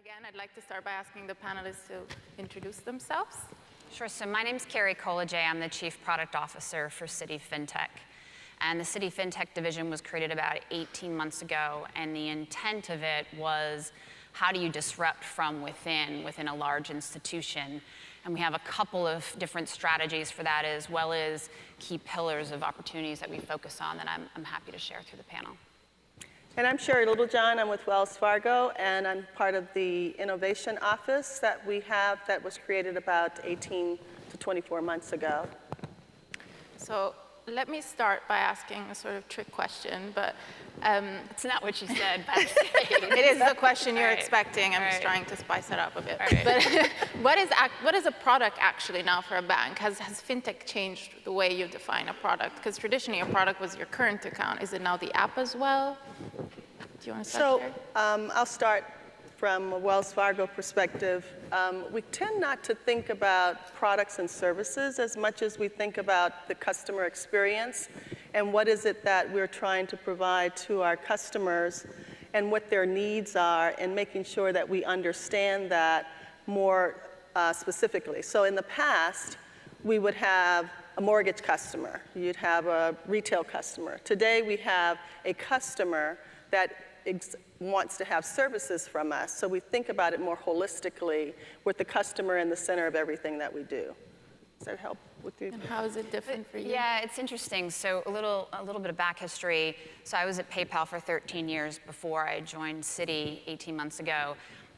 again, I'd like to start by asking the panelists to introduce themselves. Sure, so my name's Carey, Kolaja. I'm the Chief Product Officer for Citi Fintech. And the Citi Fintech division was created about 18 months ago, and the intent of it was how do you disrupt from within a large institution? And we have a couple of different strategies for that, as well as key pillars of opportunities that we focus on that I'm happy to share through the panel. And I'm Sherri Littlejohn. I'm with Wells Fargo, and I'm part of the innovation office that we have that was created about 18 to 24 months ago. So let me start by asking a sort of trick question, but it's not what you said backstage. It is the question you're expecting. I'm just trying to spice it up a bit. But what is a product actually now for a bank? Has fintech changed the way you define a product? Because traditionally, a product was your current account. Is it now the app as well? Do you want to start, Sherri? I'll start from a Wells Fargo perspective. We tend not to think about products and services as much as we think about the customer experience and what is it that we're trying to provide to our customers and what their needs are, and making sure that we understand that more specifically. So in the past, we would have a mortgage customer. You'd have a retail customer. Today, we have a customer that wants to have services from us. So we think about it more holistically with the customer in the center of everything that we do. Does that help with you? And how is it different for you? Yeah, it's interesting. So a little bit of back history. So I was at PayPal for 13 years before I joined Citi 18 months ago.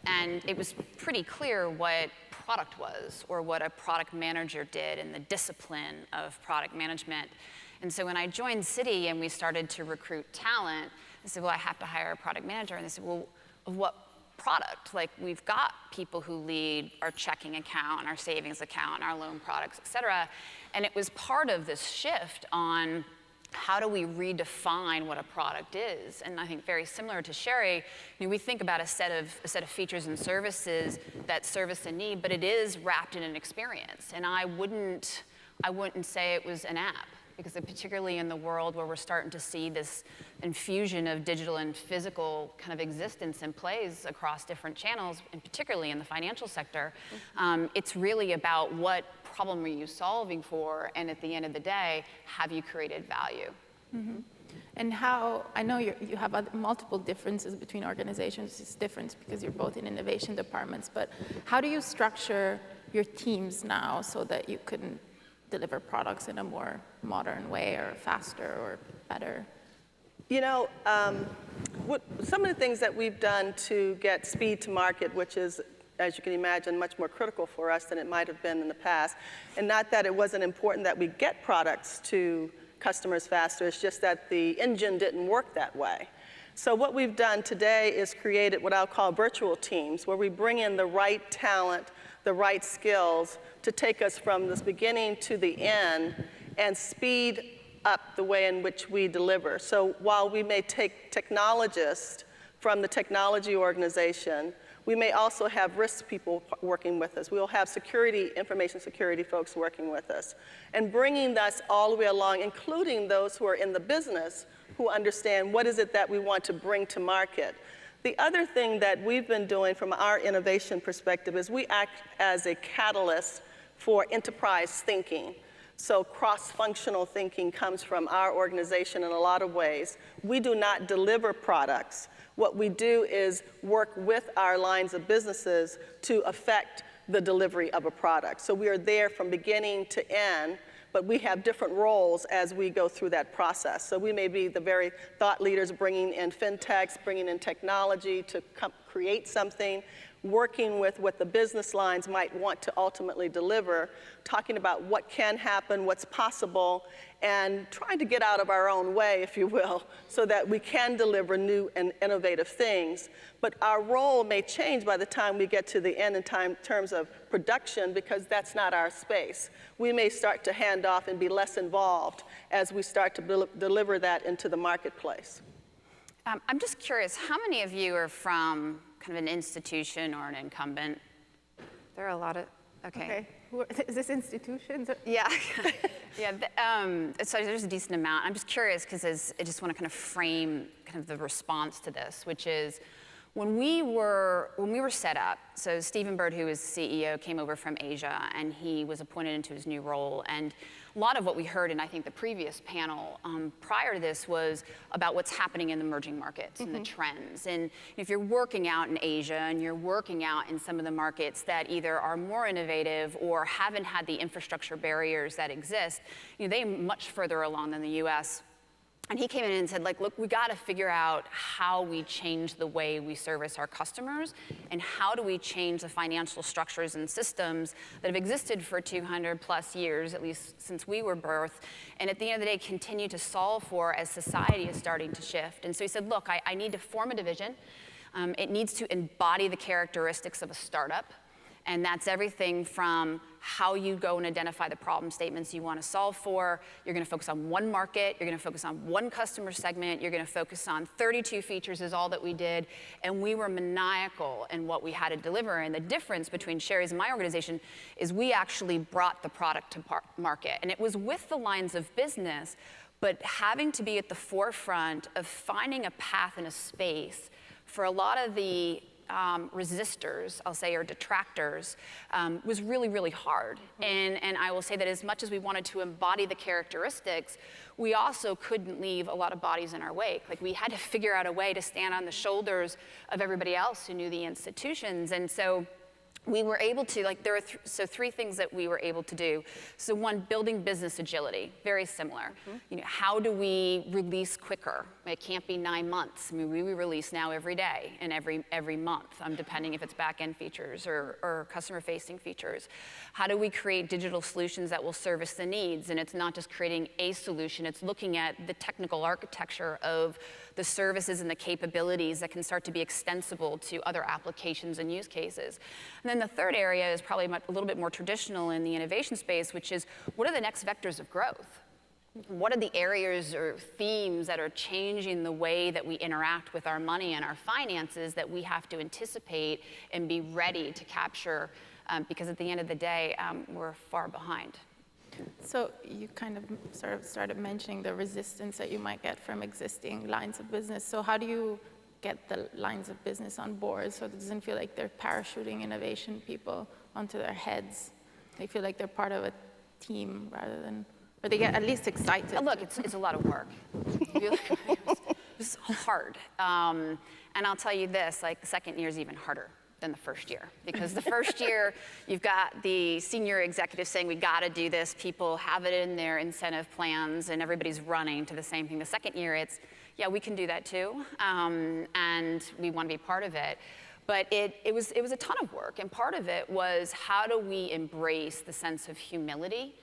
And it was pretty clear what product was, or what a product manager did, and the discipline of product management. And so when I joined Citi and we started to recruit talent, I said, well, I have to hire a product manager. And they said, well, of what product? Like, we've got people who lead our checking account, our savings account, our loan products, et cetera. And it was part of this shift on how do we redefine what a product is. And I think very similar to Sherri, we think about a set of features and services that service a need, but it is wrapped in an experience. And I wouldn't say it was an app, because particularly in the world where we're starting to see this infusion of digital and physical kind of existence and plays across different channels, and particularly in the financial sector, it's really about what problem are you solving for, and at the end of the day, have you created value? Mm-hmm. And how, I know you have multiple differences between organizations. It's different because you're both in innovation departments, but how do you structure your teams now so that you can deliver products in a more modern way, or faster, or better? You know, some of the things that we've done to get speed to market, which is, as you can imagine, much more critical for us than it might have been in the past. And not that it wasn't important that we get products to customers faster, it's just that the engine didn't work that way. So what we've done today is created what I'll call virtual teams, where we bring in the right talent, the right skills to take us from this beginning to the end and speed up the way in which we deliver. So while we may take technologists from the technology organization, we may also have risk people working with us. We'll have information security folks working with us. And bringing us all the way along, including those who are in the business, who understand what is it that we want to bring to market. The other thing that we've been doing from our innovation perspective is we act as a catalyst for enterprise thinking. So cross-functional thinking comes from our organization in a lot of ways. We do not deliver products. What we do is work with our lines of businesses to affect the delivery of a product. So we are there from beginning to end, but we have different roles as we go through that process. So we may be the very thought leaders bringing in fintechs, bringing in technology to create something, working with what the business lines might want to ultimately deliver, talking about what can happen, what's possible, and trying to get out of our own way, if you will, so that we can deliver new and innovative things. But our role may change by the time we get to the end in terms of production, because that's not our space. We may start to hand off and be less involved as we start to deliver that into the marketplace. I'm just curious, how many of you are from kind of an institution or an incumbent? There are a lot of, okay. Is this institutions? Yeah, yeah. So there's a decent amount. I'm just curious because I just want to kind of frame kind of the response to this, which is, When we were set up, so Stephen Bird, who is the CEO, came over from Asia, and he was appointed into his new role. And a lot of what we heard in, I think, the previous panel prior to this was about what's happening in the emerging markets and the trends. And if you're working out in Asia and you're working out in some of the markets that either are more innovative or haven't had the infrastructure barriers that exist, they're much further along than the US. And he came in and said, look, we got to figure out how we change the way we service our customers, and how do we change the financial structures and systems that have existed for 200 plus years, at least since we were birthed, and at the end of the day, continue to solve for as society is starting to shift. And so he said, look, I need to form a division. It needs to embody the characteristics of a startup. And that's everything from how you go and identify the problem statements you want to solve for. You're going to focus on one market. You're going to focus on one customer segment. You're going to focus on 32 features is all that we did. And we were maniacal in what we had to deliver. And the difference between Sherri's and my organization is we actually brought the product to market. And it was with the lines of business, but having to be at the forefront of finding a path and a space for a lot of the resistors, I'll say, or detractors, was really, really hard. And I will say that as much as we wanted to embody the characteristics, we also couldn't leave a lot of bodies in our wake. We had to figure out a way to stand on the shoulders of everybody else who knew the institutions. And so we were able to, there are three things that we were able to do. So one, building business agility, very similar. How do we release quicker? It can't be 9 months. I mean, we release now every day and every month, depending if it's back-end features or customer-facing features. How do we create digital solutions that will service the needs? And it's not just creating a solution, it's looking at the technical architecture of the services and the capabilities that can start to be extensible to other applications and use cases. And then the third area is probably a little bit more traditional in the innovation space, which is what are the next vectors of growth? What are the areas or themes that are changing the way that we interact with our money and our finances that we have to anticipate and be ready to capture? Because at the end of the day, we're far behind. So you kind of sort of started mentioning the resistance that you might get from existing lines of business. So how do you get the lines of business on board so it doesn't feel like they're parachuting innovation people onto their heads? They feel like they're part of a team rather than, or they get at least excited. Look, it's a lot of work. It's hard. And I'll tell you this, the second year is even harder than the first year. Because the first year, you've got the senior executives saying, we got to do this. People have it in their incentive plans, and everybody's running to the same thing. The second year, it's, yeah, we can do that too, and we want to be part of it. But it was a ton of work, and part of it was how do we embrace the sense of humility,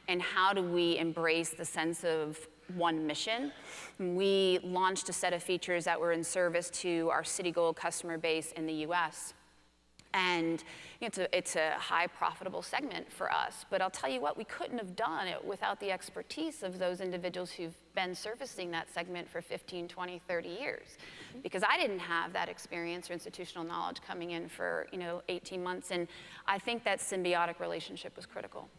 and how do we embrace the sense of one mission. We launched a set of features that were in service to our Citi Gold customer base in the US. And it's a high profitable segment for us. But I'll tell you what, we couldn't have done it without the expertise of those individuals who've been servicing that segment for 15, 20, 30 years. Because I didn't have that experience or institutional knowledge coming in for 18 months. And I think that symbiotic relationship was critical.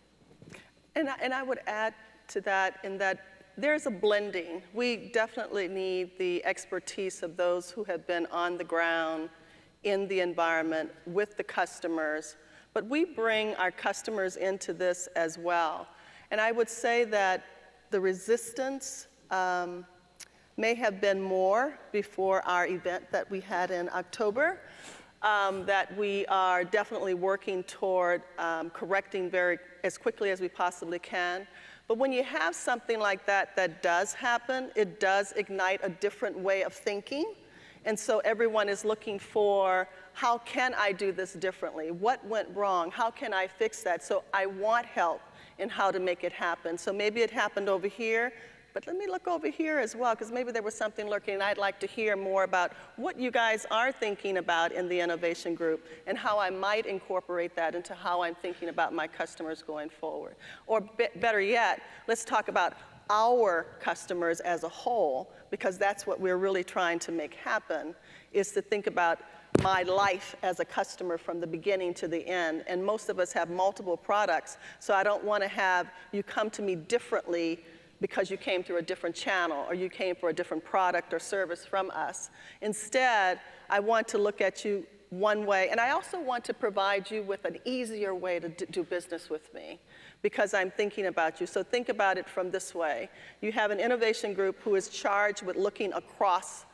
And I would add to that in that there's a blending. We definitely need the expertise of those who have been on the ground in the environment with the customers, but we bring our customers into this as well. And I would say that the resistance may have been more before our event that we had in October, that we are definitely working toward correcting as quickly as we possibly can. But when you have something like that that does happen, it does ignite a different way of thinking. And so everyone is looking for, how can I do this differently? What went wrong? How can I fix that? So I want help in how to make it happen. So maybe it happened over here, but let me look over here as well, because maybe there was something lurking, and I'd like to hear more about what you guys are thinking about in the innovation group and how I might incorporate that into how I'm thinking about my customers going forward. Or better yet, let's talk about our customers as a whole, because that's what we're really trying to make happen, is to think about my life as a customer from the beginning to the end. And most of us have multiple products, so I don't want to have you come to me differently because you came through a different channel or you came for a different product or service from us. Instead, I want to look at you one way, and I also want to provide you with an easier way to do business with me because I'm thinking about you. So think about it from this way. You have an innovation group who is charged with looking across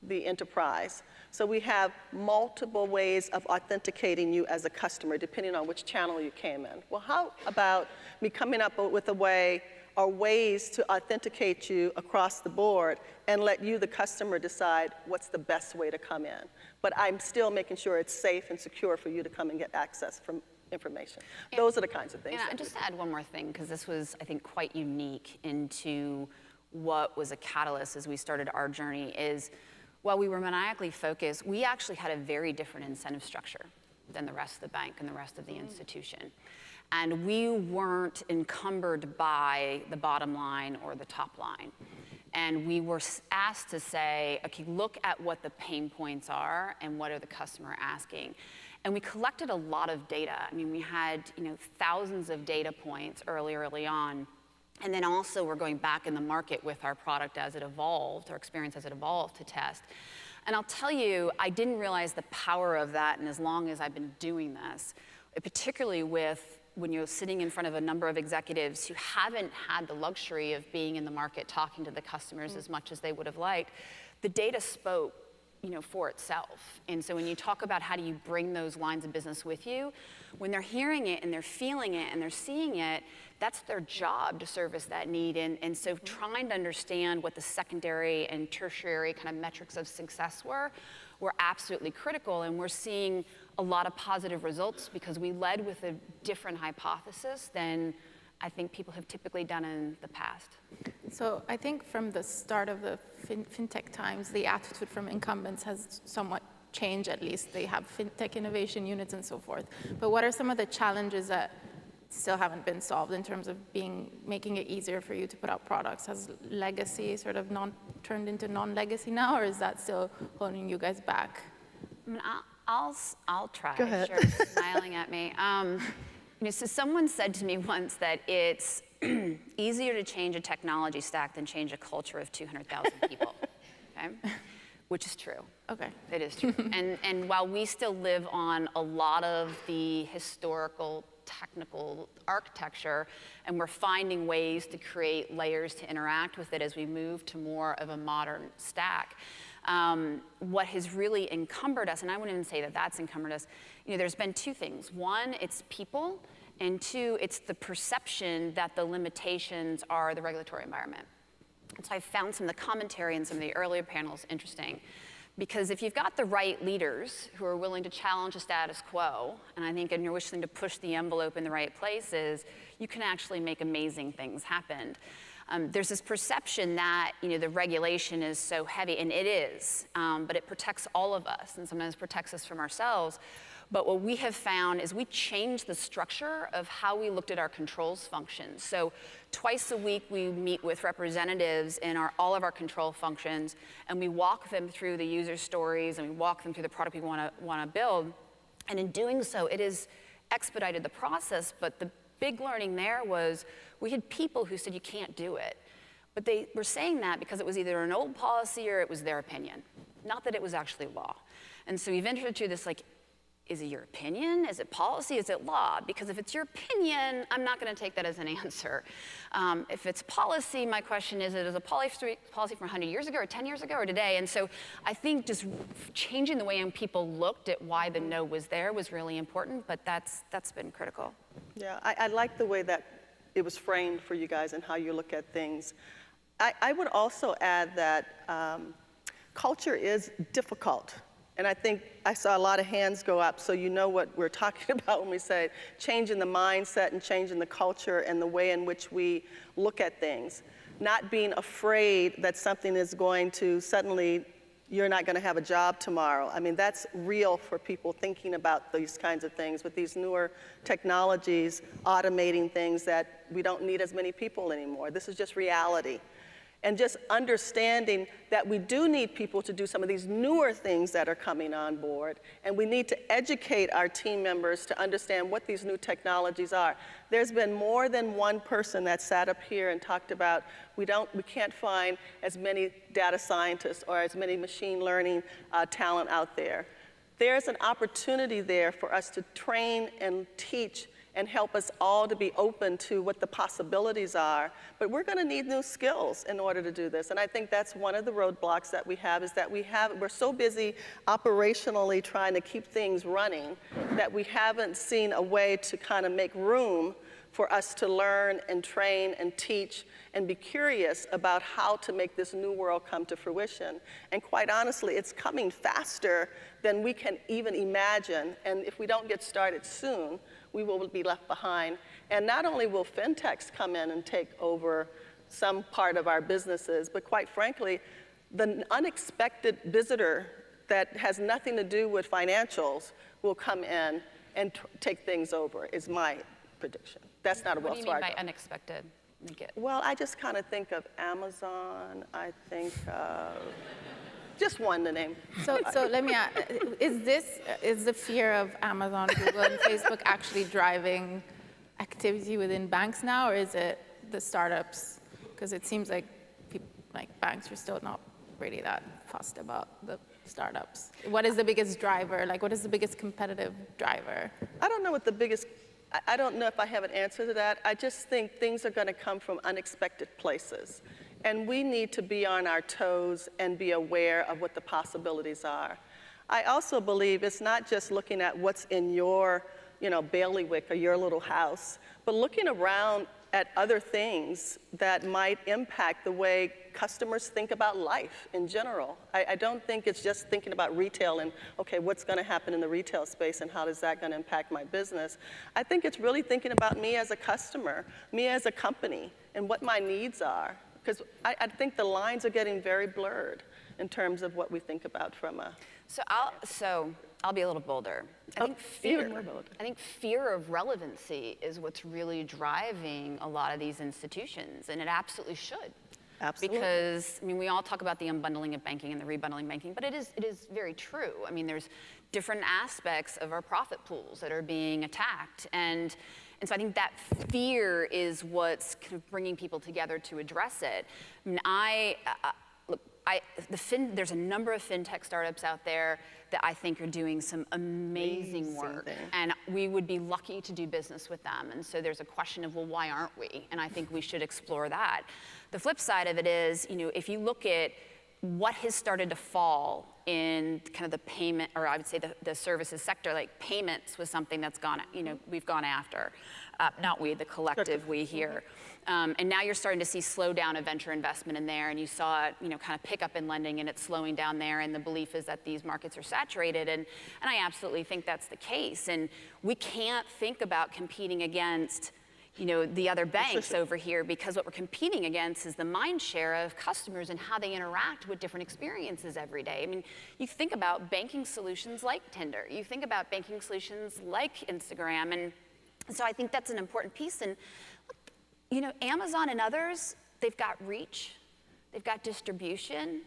the enterprise. So we have multiple ways of authenticating you as a customer, depending on which channel you came in. Well, how about me coming up with a way or ways to authenticate you across the board and let you, the customer, decide what's the best way to come in. But I'm still making sure it's safe and secure for you to come and get access from information. Those are the kinds of things. And just to add one more thing, because this was, I think, quite unique into what was a catalyst as we started our journey, is while we were maniacally focused, we actually had a very different incentive structure than the rest of the bank and the rest of the institution. And we weren't encumbered by the bottom line or the top line. And we were asked to say, okay, look at what the pain points are and what are the customer asking. And we collected a lot of data. I mean, we had thousands of data points early on. And then also we're going back in the market with our product as it evolved, our experience as it evolved to test. And I'll tell you, I didn't realize the power of that, and as long as I've been doing this, particularly when you're sitting in front of a number of executives who haven't had the luxury of being in the market talking to the customers as much as they would have liked, the data spoke for itself. And so when you talk about how do you bring those lines of business with you, when they're hearing it and they're feeling it and they're seeing it, that's their job to service that need. And so trying to understand what the secondary and tertiary kind of metrics of success were absolutely critical. And we're seeing a lot of positive results because we led with a different hypothesis than I think people have typically done in the past. So I think from the start of the fintech times, the attitude from incumbents has somewhat changed, at least. They have fintech innovation units and so forth. But what are some of the challenges that still haven't been solved in terms of making it easier for you to put out products? Has legacy sort of turned into non-legacy now, or is that still holding you guys back? I mean, I'll try. Go ahead. Sure, smiling at me. So someone said to me once that it's easier to change a technology stack than change a culture of 200,000 people, okay? Which is true. Okay. It is true. And while we still live on a lot of the historical, technical architecture, and we're finding ways to create layers to interact with it as we move to more of a modern stack, what has really encumbered us, and I wouldn't even say that that's encumbered us, there's been two things. One, it's people, and two, it's the perception that the limitations are the regulatory environment. And so I found some of the commentary in some of the earlier panels interesting, because if you've got the right leaders who are willing to challenge the status quo, and I think you're wishing to push the envelope in the right places, you can actually make amazing things happen. There's this perception that the regulation is so heavy, and it is, but it protects all of us, and sometimes protects us from ourselves. But what we have found is we changed the structure of how we looked at our controls functions. So twice a week we meet with representatives in all of our control functions, and we walk them through the user stories, and we walk them through the product we want to build. And in doing so, it has expedited the process, but the big learning there was we had people who said you can't do it. But they were saying that because it was either an old policy or it was their opinion, not that it was actually law. And so we've entered into this is it your opinion? Is it policy? Is it law? Because if it's your opinion, I'm not going to take that as an answer. If it's policy, my question is a policy from 100 years ago or 10 years ago or today? And so I think just changing the way people looked at why the no was there was really important, but that's been critical. Yeah, I like the way that it was framed for you guys and how you look at things. I would also add that culture is difficult. And I think I saw a lot of hands go up, so you know what we're talking about when we say changing the mindset and changing the culture and the way in which we look at things. Not being afraid that something is going to suddenly, you're not going to have a job tomorrow. I mean, that's real for people thinking about these kinds of things with these newer technologies, automating things that we don't need as many people anymore. This is just reality. And just understanding that we do need people to do some of these newer things that are coming on board, and we need to educate our team members to understand what these new technologies are. There's been more than one person that sat up here and talked about we can't find as many data scientists or as many machine learning talent out there. There's an opportunity there for us to train and teach and help us all to be open to what the possibilities are. But we're going to need new skills in order to do this. And I think that's one of the roadblocks that we have, is that we're so busy operationally trying to keep things running that we haven't seen a way to kind of make room for us to learn and train and teach and be curious about how to make this new world come to fruition. And quite honestly, it's coming faster than we can even imagine. And if we don't get started soon, we will be left behind. And not only will fintechs come in and take over some part of our businesses, but quite frankly, the unexpected visitor that has nothing to do with financials will come in and take things over, is my prediction. That's not a Wells Fargo. What do you mean by unexpected? Well, I just kind of think of Amazon. I think of just one to name. So let me ask, is the fear of Amazon, Google, and Facebook actually driving activity within banks now, or is it the startups? Because it seems like banks are still not really that fussed about the startups. What is the biggest driver? Like, what is the biggest competitive driver? I don't know what the biggest, I don't know if I have an answer to that. I just think things are going to come from unexpected places. And we need to be on our toes and be aware of what the possibilities are. I also believe it's not just looking at what's in your, bailiwick or your little house, but looking around at other things that might impact the way customers think about life in general. I don't think it's just thinking about retail and, okay, what's going to happen in the retail space and how is that going to impact my business? I think it's really thinking about me as a customer, me as a company, and what my needs are. Because I think the lines are getting very blurred in terms of what we think about from a... So I'll be a little bolder. I think fear of relevancy is what's really driving a lot of these institutions, and it absolutely should. Absolutely. Because, we all talk about the unbundling of banking and the rebundling banking, but it is very true. There's different aspects of our profit pools that are being attacked, and so I think that fear is what's kind of bringing people together to address it. There's a number of fintech startups out there that I think are doing some amazing work, and we would be lucky to do business with them. And so there's a question of, well, why aren't we? And I think we should explore that. The flip side of it is, if you look at what has started to fall in kind of the payment, or I would say the services sector, like payments was something that's gone, we've gone after. Not we, the collective we here. And now you're starting to see slowdown of venture investment in there, and you saw it, kind of pick up in lending, and it's slowing down there, and the belief is that these markets are saturated, and I absolutely think that's the case. And we can't think about competing against the other banks over here, because what we're competing against is the mind share of customers and how they interact with different experiences every day. You think about banking solutions like Tinder. You think about banking solutions like Instagram. And so I think that's an important piece. And Amazon and others, they've got reach, they've got distribution,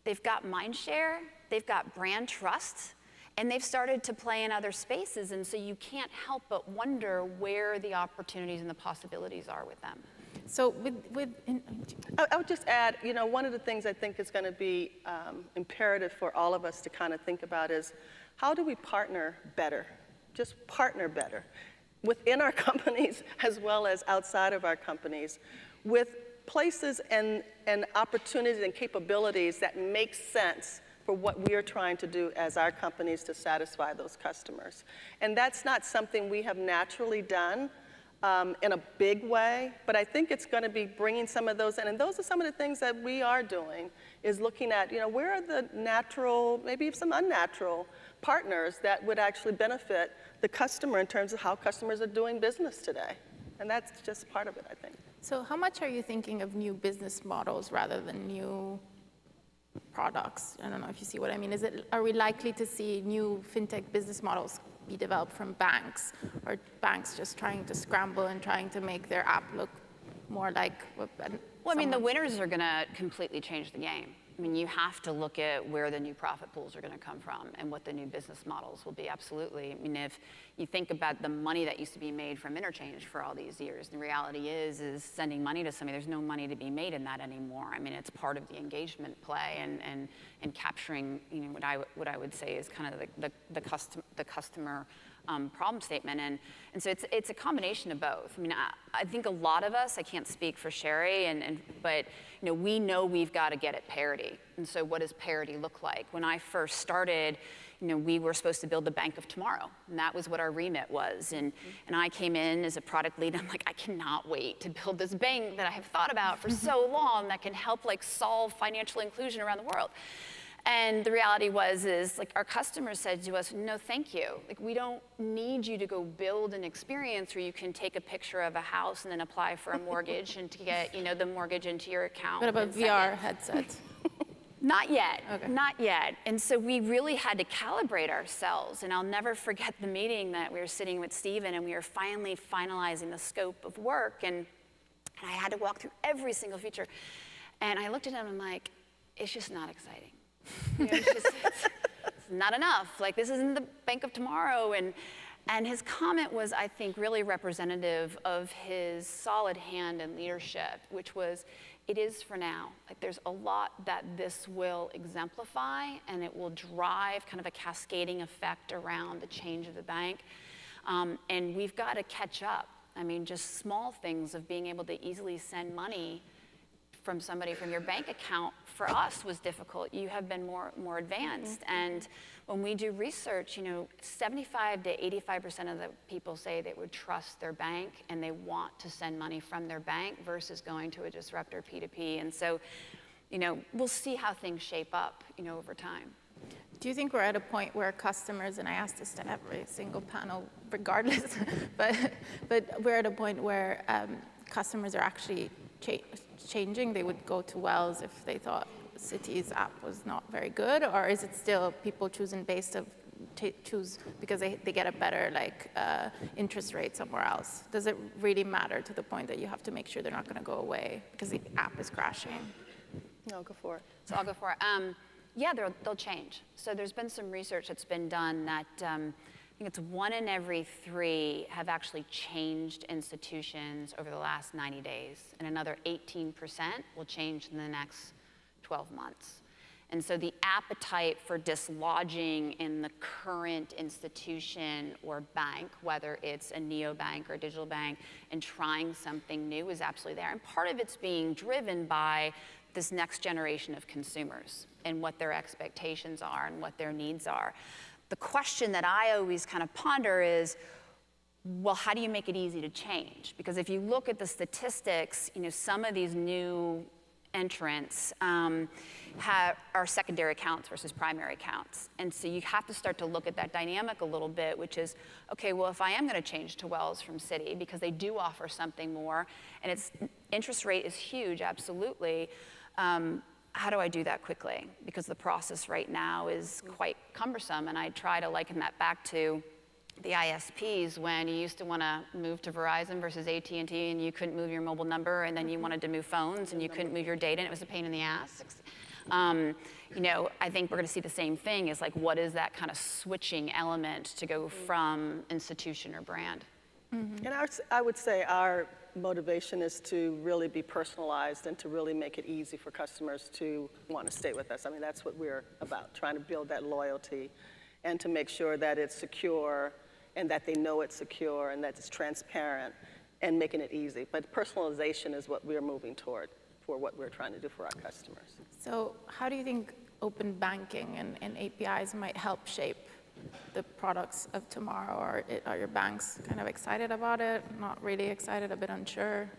they've got mind share, they've got brand trust. And they've started to play in other spaces, and so you can't help but wonder where the opportunities and the possibilities are with them. So I would just add, one of the things I think is going to be imperative for all of us to kind of think about is, how do we partner better? Just partner better within our companies as well as outside of our companies, with places and opportunities and capabilities that make sense for what we are trying to do as our companies to satisfy those customers. And that's not something we have naturally done in a big way, but I think it's going to be bringing some of those in. And those are some of the things that we are doing, is looking at, where are the natural, maybe some unnatural partners that would actually benefit the customer in terms of how customers are doing business today. And that's just part of it, I think. So how much are you thinking of new business models rather than new products? I don't know if you see what I mean. Are we likely to see new fintech business models be developed from banks, or banks just trying to scramble and trying to make their app look more like? Well, I mean, the winners are going to completely change the game. I mean, you have to look at where the new profit pools are going to come from and what the new business models will be, absolutely. I mean, if you think about the money that used to be made from interchange for all these years, the reality is sending money to somebody, there's no money to be made in that anymore. I mean, it's part of the engagement play and capturing, you know, what I would say is kind of the customer problem statement, and so it's a combination of both. I mean, I think a lot of us, I can't speak for Sherri, but you know we've got to get at parity. And so what does parity look like? When I first started, you know, we were supposed to build the bank of tomorrow, and that was what our remit was. And I came in as a product lead. I'm like, I cannot wait to build this bank that I have thought about for so long that can help like solve financial inclusion around the world. And the reality is like our customers said to us, no, thank you. Like we don't need you to go build an experience where you can take a picture of a house and then apply for a mortgage and to get, you know, the mortgage into your account. What about VR headsets? Not yet, okay. Not yet. And so we really had to calibrate ourselves. And I'll never forget the meeting that we were sitting with Stephen and we were finally finalizing the scope of work. And I had to walk through every single feature. And I looked at him and I'm like, it's just not exciting. You know, it's not enough. Like this isn't the bank of tomorrow. And his comment was, I think, really representative of his solid hand and leadership, which was, it is for now. Like there's a lot that this will exemplify, and it will drive kind of a cascading effect around the change of the bank. And we've got to catch up. I mean, just small things of being able to easily send money from somebody from your bank account for us was difficult. You have been more advanced. And when we do research, you know, 75 to 85% of the people say they would trust their bank and they want to send money from their bank versus going to a disruptor P2P. And so, you know, we'll see how things shape up, you know, over time. Do you think we're at a point where customers, and I ask this to every single panel regardless, but we're at a point where customers are actually changing? They would go to Wells if they thought Citi's app was not very good, or is it still people choosing choose because they get a better interest rate somewhere else? Does it really matter to the point that you have to make sure they're not going to go away because the app is crashing? No, go for it. So I'll go for it. Yeah, they'll change. So there's been some research that's been done that I think it's 1 in every 3 have actually changed institutions over the last 90 days, and another 18% will change in the next 12 months. And so the appetite for dislodging in the current institution or bank, whether it's a neobank or a digital bank, and trying something new is absolutely there. And part of it's being driven by this next generation of consumers and what their expectations are and what their needs are. The question that I always kind of ponder is, well, how do you make it easy to change? Because if you look at the statistics, you know, some of these new entrants are secondary accounts versus primary accounts. And so you have to start to look at that dynamic a little bit, which is, okay, well, if I am going to change to Wells from Citi because they do offer something more, and its interest rate is huge, absolutely, how do I do that quickly? Because the process right now is quite cumbersome, and I try to liken that back to the ISPs when you used to want to move to Verizon versus AT&T and you couldn't move your mobile number, and then you wanted to move phones and you couldn't move your data, and it was a pain in the ass. You know, I think we're going to see the same thing, is like, what is that kind of switching element to go from institution or brand? And I would say our motivation is to really be personalized and to really make it easy for customers to want to stay with us. I mean, that's what we're about, trying to build that loyalty and to make sure that it's secure and that they know it's secure and that it's transparent and making it easy. But personalization is what we're moving toward for what we're trying to do for our customers. So how do you think open banking and APIs might help shape the products of tomorrow? Or are your banks kind of excited about it, not really excited, a bit unsure?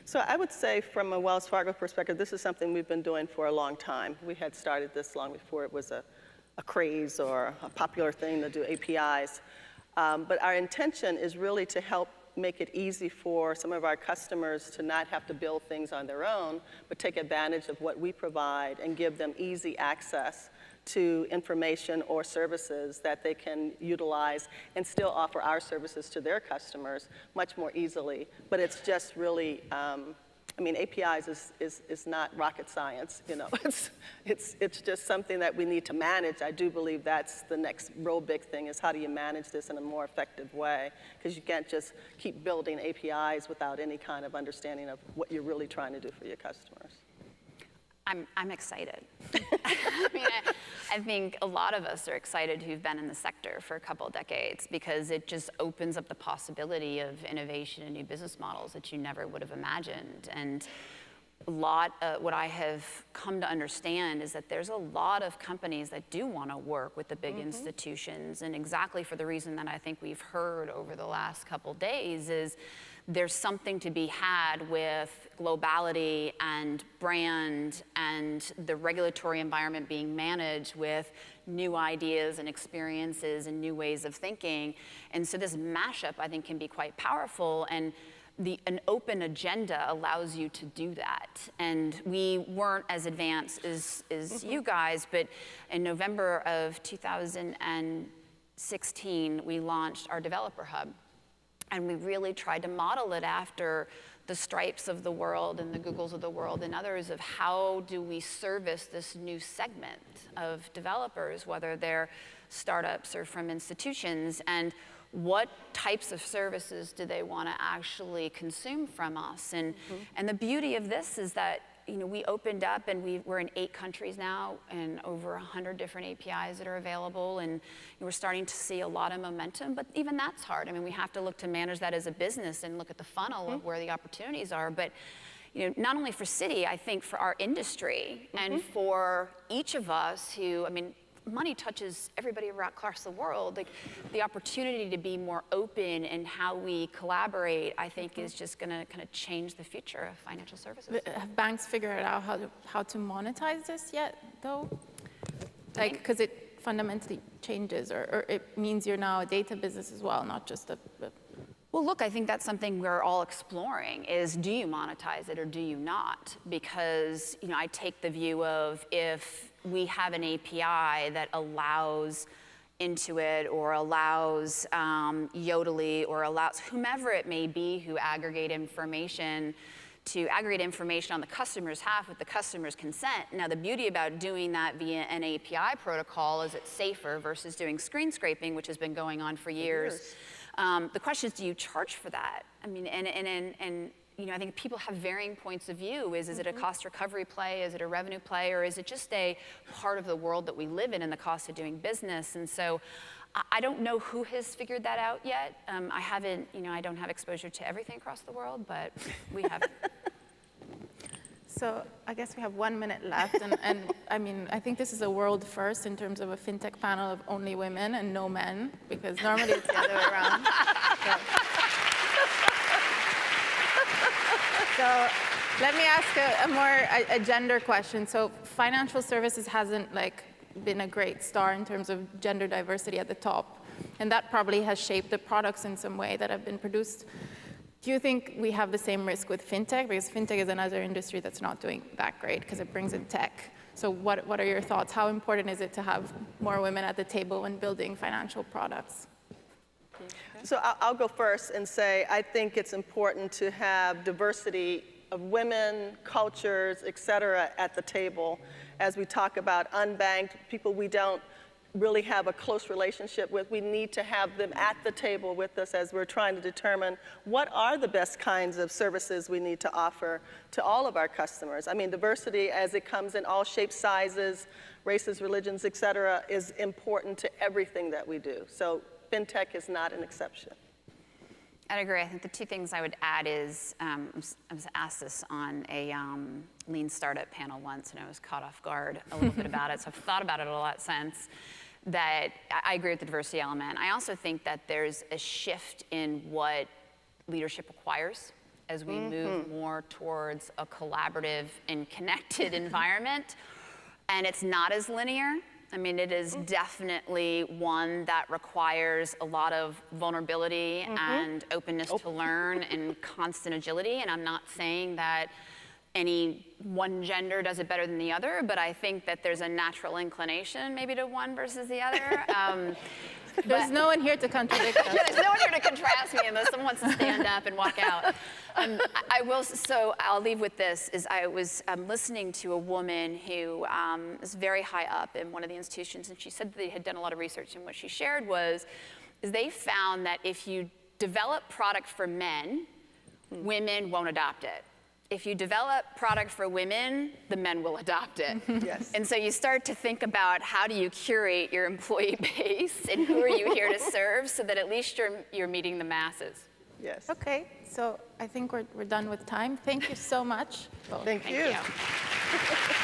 So I would say from a Wells Fargo perspective, this is something we've been doing for a long time. We had started this long before it was a craze or a popular thing to do APIs. But our intention is really to help make it easy for some of our customers to not have to build things on their own, but take advantage of what we provide and give them easy access to information or services that they can utilize and still offer our services to their customers much more easily. But it's just really, I mean, APIs is not rocket science, you know. It's just something that we need to manage. I do believe that's the next real big thing, is how do you manage this in a more effective way? Because you can't just keep building APIs without any kind of understanding of what you're really trying to do for your customers. I'm excited. I mean, I think a lot of us are excited who've been in the sector for a couple of decades, because it just opens up the possibility of innovation and new business models that you never would have imagined. And what I have come to understand is that there's a lot of companies that do want to work with the big institutions, and exactly for the reason that I think we've heard over the last couple days is there's something to be had with globality and brand and the regulatory environment being managed with new ideas and experiences and new ways of thinking. And so this mashup, I think, can be quite powerful, and an open agenda allows you to do that. And we weren't as advanced as you guys, but in November of 2016, we launched our developer hub. And we really tried to model it after the Stripes of the world and the Googles of the world and others, of how do we service this new segment of developers, whether they're startups or from institutions, and what types of services do they want to actually consume from us? And the beauty of this is that, you know, we opened up and we're in 8 countries now and over 100 different APIs that are available, and we're starting to see a lot of momentum, but even that's hard. I mean, we have to look to manage that as a business and look at the funnel of where the opportunities are. But, you know, not only for Citi, I think for our industry and for each of us who, I mean, money touches everybody across the world. Like, the opportunity to be more open in how we collaborate, I think, is just going to kind of change the future of financial services. Have banks figured out how to monetize this yet, though? Like, because it fundamentally changes, or it means you're now a data business as well, not just a Well, look, I think that's something we're all exploring, is do you monetize it or do you not? Because, you know, I take the view of, if we have an API that allows Intuit or allows Yodely or allows whomever it may be who aggregate information to aggregate information on the customer's behalf with the customer's consent. Now, the beauty about doing that via an API protocol is it's safer versus doing screen scraping, which has been going on for years. The question is, do you charge for that? I mean, and you know, I think people have varying points of view. Is it a cost recovery play? Is it a revenue play? Or is it just a part of the world that we live in and the cost of doing business? And so I don't know who has figured that out yet. I haven't, you know, I don't have exposure to everything across the world, but we have. So I guess we have 1 minute left, and I mean, I think this is a world first in terms of a fintech panel of only women and no men, because normally it's the other way around. So let me ask a gender question. So financial services hasn't been a great star in terms of gender diversity at the top, and that probably has shaped the products in some way that have been produced. Do you think we have the same risk with fintech? Because fintech is another industry that's not doing that great because it brings in tech. So what are your thoughts? How important is it to have more women at the table when building financial products? So I'll go first and say I think it's important to have diversity of women, cultures, et cetera, at the table as we talk about unbanked people we don't really have a close relationship with. We need to have them at the table with us as we're trying to determine what are the best kinds of services we need to offer to all of our customers. I mean, diversity as it comes in all shapes, sizes, races, religions, et cetera, is important to everything that we do. So fintech is not an exception. I'd agree. I think the two things I would add is, I was asked this on a lean startup panel once, and I was caught off guard a little bit about it, so I've thought about it a lot since, that I agree with the diversity element. I also think that there's a shift in what leadership requires as we move more towards a collaborative and connected environment, and it's not as linear. I mean, it is definitely one that requires a lot of vulnerability and openness to learn and constant agility. And I'm not saying that any one gender does it better than the other, but I think that there's a natural inclination maybe to one versus the other. There's no one here to contradict us. Yeah, there's no one here to contrast me unless someone wants to stand up and walk out. So I'll leave with this, is I was listening to a woman who is very high up in one of the institutions, and she said that they had done a lot of research, and what she shared is they found that if you develop product for men, women won't adopt it. If you develop product for women, the men will adopt it. Yes. And so you start to think about how do you curate your employee base and who are you here to serve so that at least you're meeting the masses. Yes. Okay, so I think we're done with time. Thank you so much. Thank you. Thank you.